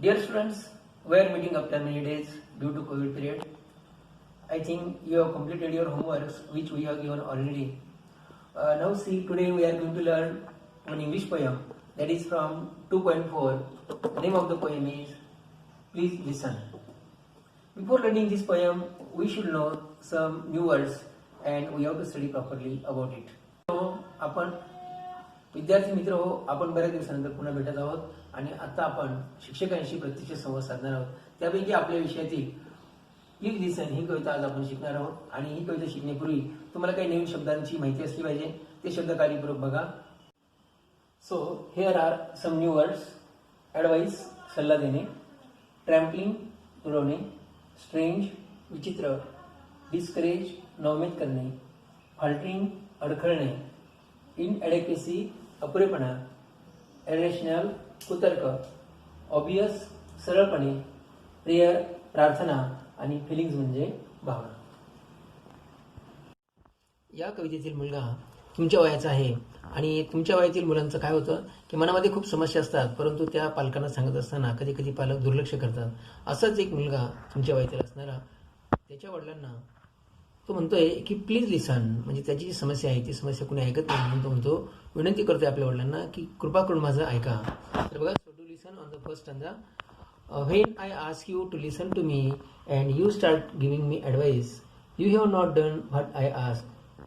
Dear students, we are meeting after many days due to COVID period. I think you have completed your homeworks which we have given already. Now see, today we are going to learn one English poem that is from 2.4. The name of the poem is Please Listen. Before learning this poem, we should know some new words and we have to study properly about it. So, आपण विद्यार्थी मित्र हो, आपण बऱ्याच दिवसानंतर पुन्हा भेटत आहोत आणि आता आपण शिक्षकांशी प्रत्यक्ष संवाद साधणार आहोत. त्यापैकी आपल्या विषयातील प्लीज लिसन ही कविता आज आपण शिकणार आहोत आणि ही कविता शिकण्यापूर्वी तुम्हाला काही नवीन शब्दांची माहिती असली पाहिजे. ते शब्द काळजीपूर्वक बघा. So here are some new words. Advice सल्ला देणे, ट्रॅम्पलिंग उडवणे, स्ट्रेंज विचित्र, डिस्करेज नवमेद करणे, फाल्टरिंग अडखळणे, इनएडेक्वेसी अपुरेपणा, इरेशनल कुतर्क, ऑब्वियस सरळपणे, प्रेयर प्रार्थना आणि फिलिंग्स म्हणजे भावना. या कवितेतील मुलगा तुमच्या वयाचा आहे आणि तुमच्या वयातील मुलांचं काय होतं की मनामध्ये खूप समस्या असतात, परंतु त्या पालकांना सांगत असताना कधी कधी पालक दुर्लक्ष करतात. असाच एक मुलगा तुमच्या वयातील असणारा त्याच्या वडिलांना तो म्हणतोय की प्लीज लिसन, म्हणजे त्याची जी समस्या आहे ती समस्या कोणी ऐकत नाही म्हणून तो म्हणतो, विनंती करतोय आपल्या वडिलांना की कृपा करून माझं ऐका. तर बघा, so do listen on the first stanza. When I ask you to listen to me and you start giving me advice, you have not done what I ask.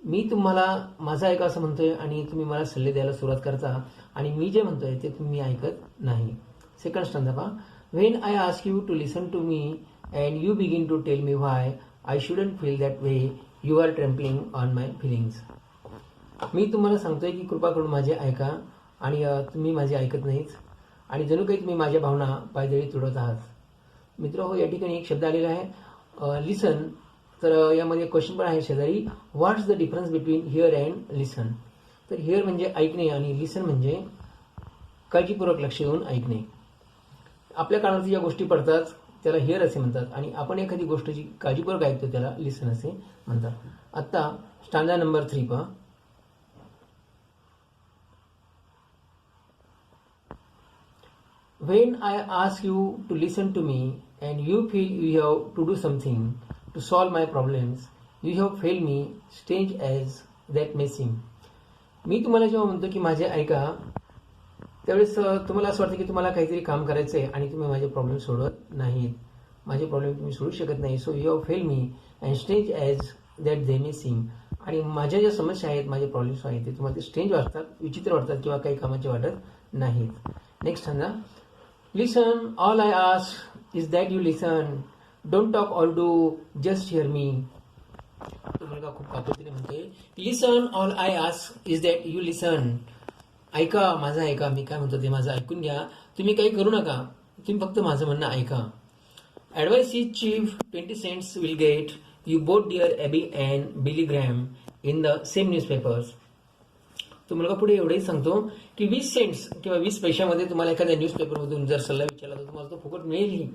मी तुम्हाला माझं ऐका असं म्हणतोय आणि तुम्ही मला सल्ले द्यायला सुरुवात करता आणि मी जे म्हणतोय ते तुम्ही ऐकत नाही. सेकंड स्टँजा पहा. When I ask you to listen to me and you begin to tell me why I shouldn't feel that way, you are trampling on my feelings. मी तुम्हाला सांगतोय की कृपा करून माझे ऐका आणि तुम्ही माझे ऐकत नाहीत आणि जणू काही तुम्ही माझ्या भावना पायदळी तुडवत आहात. मित्र हो, या ठिकाणी एक शब्द आलेला आहे लिसन. तर यामध्ये क्वेश्चन पण आहे शेजारी, what's the difference between hear and listen. तर हिअर म्हणजे ऐकणे आणि लिसन म्हणजे काळजीपूर्वक लक्ष देऊन ऐकणे. आपल्या कानावरती ज्या गोष्टी पडतात त्याला हिअर असे म्हणतात आणि आपण एखादी गोष्टीची काळजीपूर्वक ऐकतो त्याला लिसन असे म्हणतात. आता स्टांजा नंबर 3 पहा. When I ask you to listen to me and you feel you have to do something to solve my problems, you have fail me strange as that may seem. मी तुम्हाला जेव्हा म्हणतो की माझे ऐका त्यावेळेस तुम्हाला असं वाटतं की तुम्हाला काहीतरी काम करायचं आहे आणि तुम्ही माझे प्रॉब्लेम सोडवत नाहीत. माझे प्रॉब्लेम तुम्ही सोडू शकत नाही. So you have fail me and strange as that they may seem. आणि माझ्या ज्या समस्या आहेत, माझे प्रॉब्लेम्स आहेत ते तुम्हाला ते स्ट्रेंज वाटतात, विचित्र वाटतात किंवा काही कामाचे वाटत नाहीत. नेक्स्ट सांगा. Listen all I ask is that you listen, don't talk all do just hear me. तो मुलगा खूप काकुतीने म्हणतोय, listen all I ask is that you listen. ऐका, माझं ऐका, मी काय म्हणतो ते माझं ऐकून घ्या, तुम्ही काही करू नका, तुम्ही फक्त माझं म्हणणं ऐका. Advice is cheap, 20 cents will get, you both dear Abby and Billy Graham in the same newspapers. तो मुलगा पुढे एवढंही सांगतो की 20 cents किंवा 20 पैशामध्ये तुम्हाला एखाद्या न्यूजपेपरमधून जर सल्ला विचारला तर तुम्हाला तो फुकट मिळेल.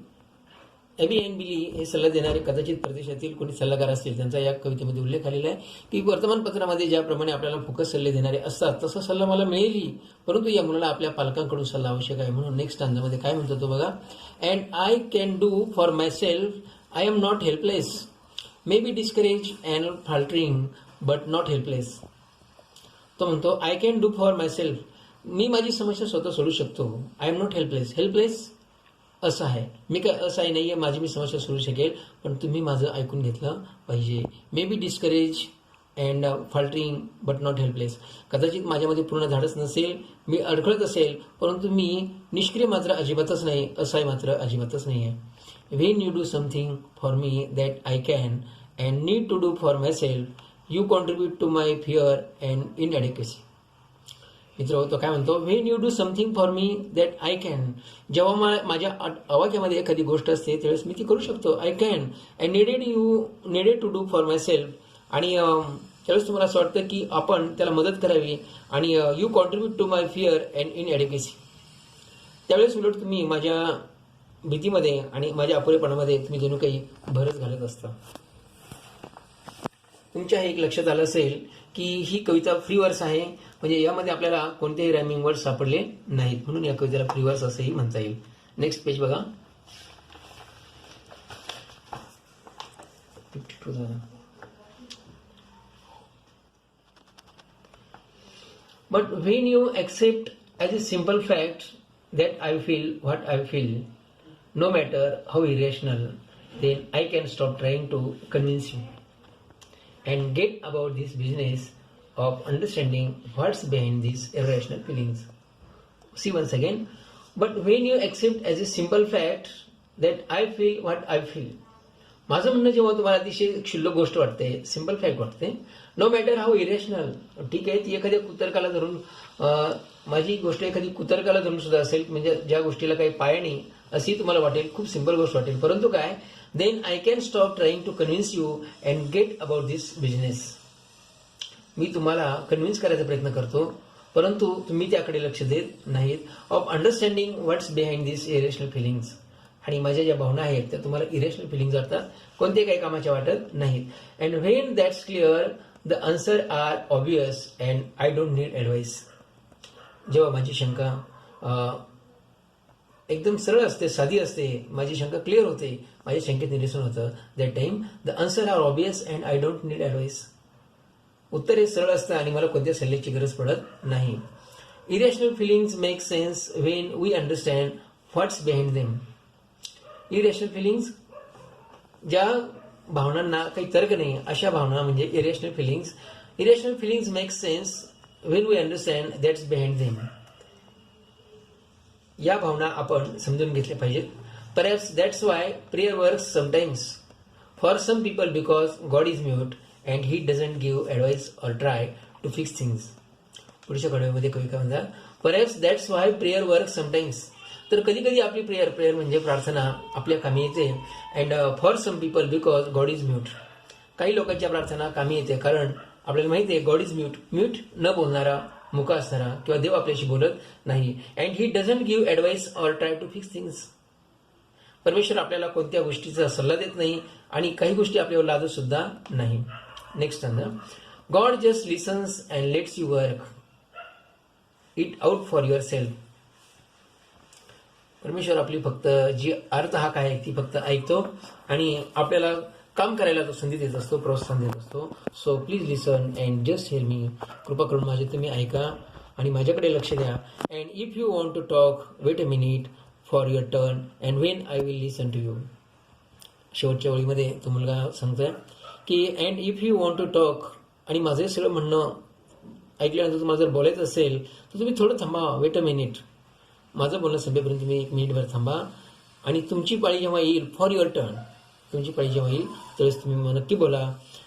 ॲबी अँड बिली हे सल्ला देणारे कदाचित परदेशातील कोणी सल्लागार असतील, त्यांचा या कवितेमध्ये उल्लेख आलेला आहे की वर्तमानपत्रामध्ये ज्याप्रमाणे आपल्याला फुकट सल्ले देणारे असतात तसा सल्ला मला मिळेल, परंतु या मुलाला आपल्या पालकांकडून सल्ला आवश्यक आहे. म्हणून नेक्स्ट स्टांजामध्ये काय म्हणतो तो बघा. And I can do for myself, I am not helpless, maybe discourage and faltering but not helpless. तो म्हणतो I can do for myself, मी माझी समस्या स्वतः सोडू शकतो. I am not helpless, helpless असं आहे, मी काय असंही नाही आहे, माझी मी समस्या सोडू शकेल, पण तुम्ही माझं ऐकून घेतलं पाहिजे. Maybe discourage and faltering but not helpless, कदाचित माझ्यामध्ये पूर्ण धाडस नसेल, मी अडखळत असेल, परंतु मी निष्क्रिय मात्र अजिबातच नाही, असंही मात्र अजिबातच नाही आहे. When you do something for me that I can and need to do for myself, you contribute to my fear and inadequacy. मित्र तो काय म्हणतो, when you do something for me that I can, जेव्हा माझ्या आवाक्यामध्ये एखादी गोष्ट असते त्यावेळेस मी ती करू शकतो. I can and needed to do for myself, आणि त्यावेळेस तुम्हाला असं वाटतं की आपण त्याला मदत करावी. आणि you contribute to my fear and inadequacy, त्यावेळेस उलट तुम्ही माझ्या भीतीमध्ये आणि माझ्या अपुरेपणामध्ये तुम्ही जणू काही भरच घालत असता. तुमच्या हे एक लक्षात आलं असेल की ही कविता फ्री वर्स आहे, म्हणजे यामध्ये आपल्याला कोणतेही रायमिंग वर्ड सापडले नाहीत, म्हणून या कवितेला फ्री वर्स असेही म्हणता येईल. नेक्स्ट पेज बघा. 52,000. But when you accept as a simple fact that I feel what I feel, no matter how irrational, then I can stop trying to convince you and get about this business of understanding what's behind these irrational feelings. See once again. But when you accept as a simple fact that I feel what I feel, माझं म्हणणं जेव्हा तुम्हाला अतिशय क्षुल्लक गोष्ट वाटते, simple fact वाटते, no matter how irrational, ठीक आहे, ती एखाद्या कुतर्काला धरून, माझी गोष्ट एखादी कुतर्काला धरून सुद्धा असेल, म्हणजे ज्या गोष्टीला काही पाया नाही अशी तुम्हाला वाटेल, खूप सिंपल गोष्ट वाटेल, परंतु काय, then I can stop trying to convince you and get about this business. मी तुम्हाला कन्व्हिन्स करायचा प्रयत्न करतो, परंतु तुम्ही त्याकडे लक्ष देत नाहीत, of understanding what's behind this irrational feelings. आणि माझ्या ज्या भावना आहेत त्या तुम्हाला इरेशनल फिलिंग्स वाटतात, कोणते काही कामाच्या वाटत नाहीत. And when that's clear the answer are obvious and I don't need advice. जेव्हा माझी शंका एकदम सरळ असते, साधी असते, माझी शंका क्लिअर होते, माझ्या शंकेत निरसन होतं, that time the answer are obvious and I don't need advice. उत्तर हे सरळ असतं आणि मला कोणत्या सल्ल्याची गरज पडत नाही. Irrational feelings make sense when we understand what's behind them. Irrational feelings, ज्या भावनांना काही तर्क नाही अशा भावना म्हणजे irrational feelings. Irrational feelings make sense when we understand that's behind them. या भावना आपण समजून घेतल्या पाहिजेत. Perhaps that's why prayer works sometimes for some people because God is mute and he doesn't give advice or try to fix things. पुढच्या कडव्यामध्ये कवी काय म्हणतात, perhaps that's why prayer works sometimes. तर कधी कधी आपली प्रेयर म्हणजे प्रार्थना आपल्या कामी येते. And for some people because God is mute. काही लोकांच्या प्रार्थना कामी येते कारण आपल्याला माहिती आहे गॉड इज म्यूट न बोलणारा, मुका असणारा किंवा देव आपल्याशी बोलत नाही. And he doesn't give advice or try to fix things. परमेश्वर आपल्याला कोणत्या गोष्टीचा सल्ला देत नाही आणि काही गोष्टी आपल्यावर लादत सुद्धा नाही. Next God just lessons and let's you work it out for your self. परमेश्वर आपली फक्त जी अर्थ हाक आहे ती फक्त ऐकतो आणि आपल्याला काम करायला तो संधी देत असतो, प्रोत्साहन देत असतो. So please listen and just help me. कृपा करून माझे तुम्ही ऐका आणि माझ्याकडे लक्ष द्या. And if you want to talk wait a minute for your turn and when I will listen to you. शेवटच्या ओळीमध्ये तो मुलगा सांगतोय की and if you want to talk, आणि माझं सगळं म्हणणं ऐकल्यानंतर तुम्हाला जर बोलायचं असेल तर तुम्ही थोडं थांबा, वेट अ मिनिट. माझं बोलणं संपेपर्यंत तुम्ही 1 मिनिटभर थांबा आणि तुमची पाळी जेव्हा येईल, फॉर युअर टर्न, तुमची पाळी जेव्हा येईल त्यावेळेस तुम्ही नक्की बोला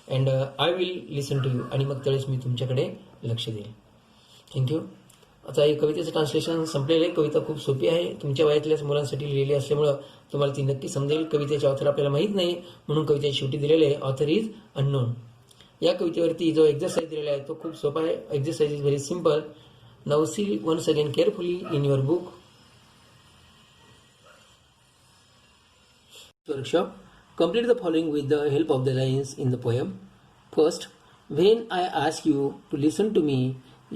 and I will listen to you, आणि मग त्यावेळेस मी तुमच्याकडे लक्ष देईल. थँक्यू. आता हे कवितेचं ट्रान्सलेशन संपलेलं आहे. कविता खूप सोपी आहे, तुमच्या वयातल्याच मुलांसाठी लिहिली असल्यामुळं तुम्हाला ती नक्की समजेल. कवितेचे ऑथर आपल्याला माहीत नाही म्हणून कवितेची शेवटी दिलेले आहे ऑथर इज अननोन. या कवितेवरती जो एक्झरसाइज दिलेला आहे तो खूप सोपा आहे. Exercise is very simple. Now see once again carefully in your book. Workshop. Complete the following with the help of the lines in the poem. First, when I ask you to listen to me,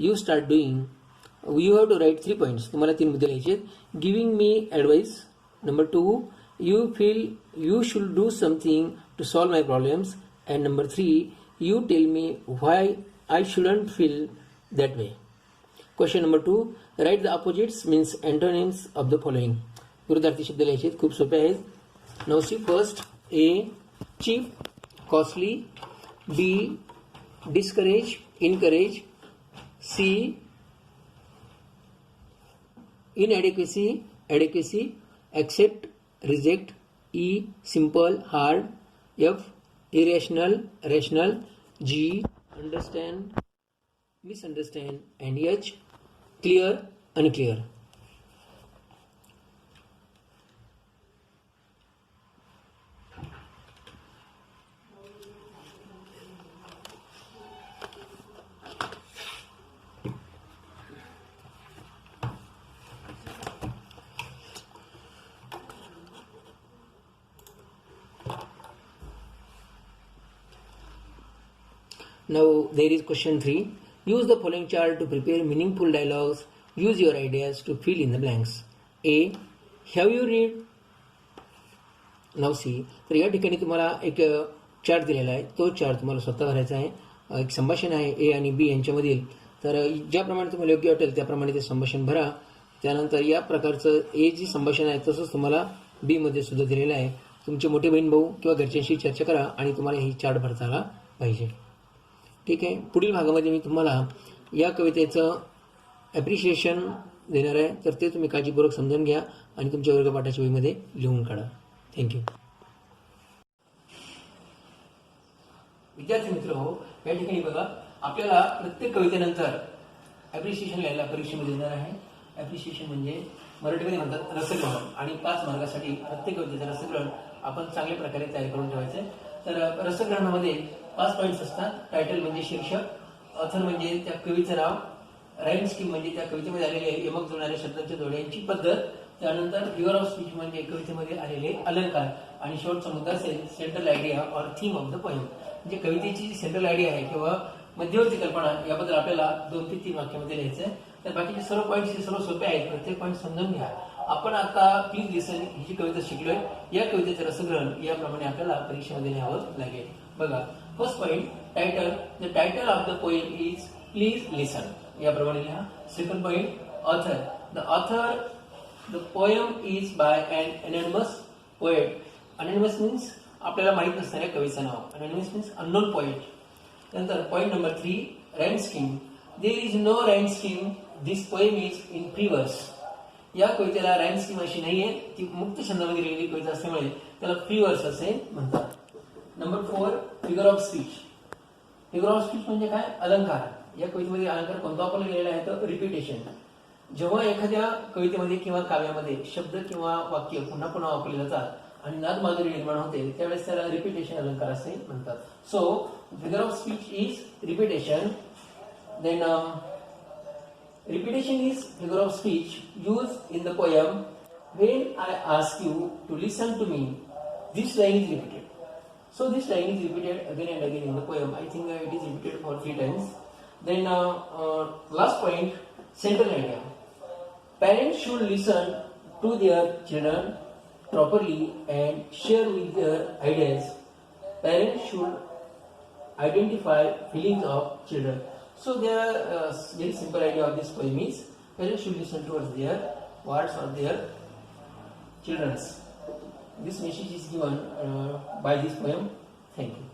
you start doing. You have to write 3 points. तुम्हाला 3 मुद्दे लिहायचे. Giving me advice. Number 2, you feel you should do something to solve my problems. And number 3, you tell me why I shouldn't feel that way. Question number 2, write the opposites means antonyms of the following. विरुद्धार्थी शब्द लिहायचे, खूप सोपे आहेत. Now see first, A, cheap, costly, B, discourage, encourage, C, inadequacy, adequacy, accept, reject, E, simple, hard, F, irrational, rational, G, understand, misunderstand, and H, clear, unclear. Now there is question 3. Use the following chart to prepare meaningful dialogues. Use your ideas to fill in the blanks. A. Have you read now C. तर या ठिकाणी तुम्हाला एक chart दिलेला आहे. तो chart तुम्हाला स्वतः भरायचा आहे. एक संभाषण आहे ए आणि बी यांच्यामधील. तर ज्याप्रमाणे तुम्हाला योग्य वाटेल त्याप्रमाणे ते संभाषण भरा. त्यानंतर या प्रकारचं ए जी संभाषण आहे तसंच तुम्हाला बी मध्ये सुद्धा दिलेलं आहे. तुमचे मोठे बहीण भाऊ किंवा घरच्यांशी चर्चा करा आणि तुम्हाला ही चार्ट भरता आला पाहिजे. ठीक आहे. पुढील भागामध्ये मी तुम्हाला या कवितेचं ॲप्रिशिएशन देणार आहे. तर ते तुम्ही काळजीपूर्वक समजून घ्या आणि तुमच्या वर्गपाठाच्या वहीमध्ये लिहून काढा. थँक्यू. विद्यार्थी मित्र हो, या ठिकाणी बघा आपल्याला प्रत्येक कवितेनंतर ॲप्रिशिएशन लिहायला परीक्षेमध्ये देणार आहे. ॲप्रिशिएशन म्हणजे मराठीमध्ये म्हणतात रसग्रहण आणि 5 मार्कासाठी प्रत्येक कवितेचं रसग्रहण आपण चांगल्या प्रकारे तयार करून ठेवायचं आहे. तर रसग्रहणामध्ये 5 पॉईंट्स असतात. टायटल म्हणजे शीर्षक, ऑथर म्हणजे त्या कवीचं नाव, राईम स्कीम म्हणजे त्या कवितेमध्ये आलेले यमक जुळणाऱ्या शब्दांच्या जोड्यांची पद्धत, त्यानंतर फिगर ऑफ स्पीच म्हणजे कवितेमध्ये आलेले अलंकार आणि शेवटचा मुद्दा असेल central idea or theme of the poem. म्हणजे कवितेची जी सेंट्रल आयडिया आहे किंवा मध्यवर्ती कल्पना याबद्दल आपल्याला 2 ते 3 वाक्यामध्ये लिहायचं आहे. तर बाकीचे सर्व पॉईंट्स हे सर्व सोपे आहेत. प्रत्येक पॉईंट समजून घ्या. आपण आता प्लीज लिसन ही जी कविता शिकलोय या कवितेचे रसग्रहण याप्रमाणे आपल्याला परीक्षेमध्ये लिहावं लागेल. बघा first point title. The title of the poem is please listen. याप्रमाणे लिहा. Second point author. The poem is by an anonymous poet. Anonymous means आपल्याला माहित नसणाऱ्या कवीचं नाव. Anonymous means unknown poet. नंतर point number 3 rhyme scheme. There is no rhyme scheme. This poem is in free verse. या कवितेला rhyme scheme अशी नाहीये. ती मुक्त छंदामध्ये लिहिलेली कविता असल्यामुळे त्याला फ्री वर्स असे म्हणतात. Number 4 figure of speech. Figure of speech म्हणजे काय? अलंकार. या कवितेमध्ये अलंकार कोणता वापरला गेलेला आहे तर रिपिटेशन. जेव्हा एखाद्या कवितेमध्ये किंवा काव्यामध्ये शब्द किंवा वाक्य पुन्हा पुन्हा वापरले जातात आणि नादमाधुर्य निर्माण होते त्यावेळेस त्याला रिपिटेशन अलंकार असे म्हणतात. So figure of speech is repetition. Then repetition is figure of speech used in the poem. When I ask you to listen to me, this line is repeated. So this line is repeated again and again in the poem. I think it is repeated for 3 times. Then last point, central idea. Parents should listen to their children properly and share with their ideas. Parents should identify feelings of children. So their very simple idea of this poem is parents should listen towards their words or their children's. This message is given by this poem. Thank you.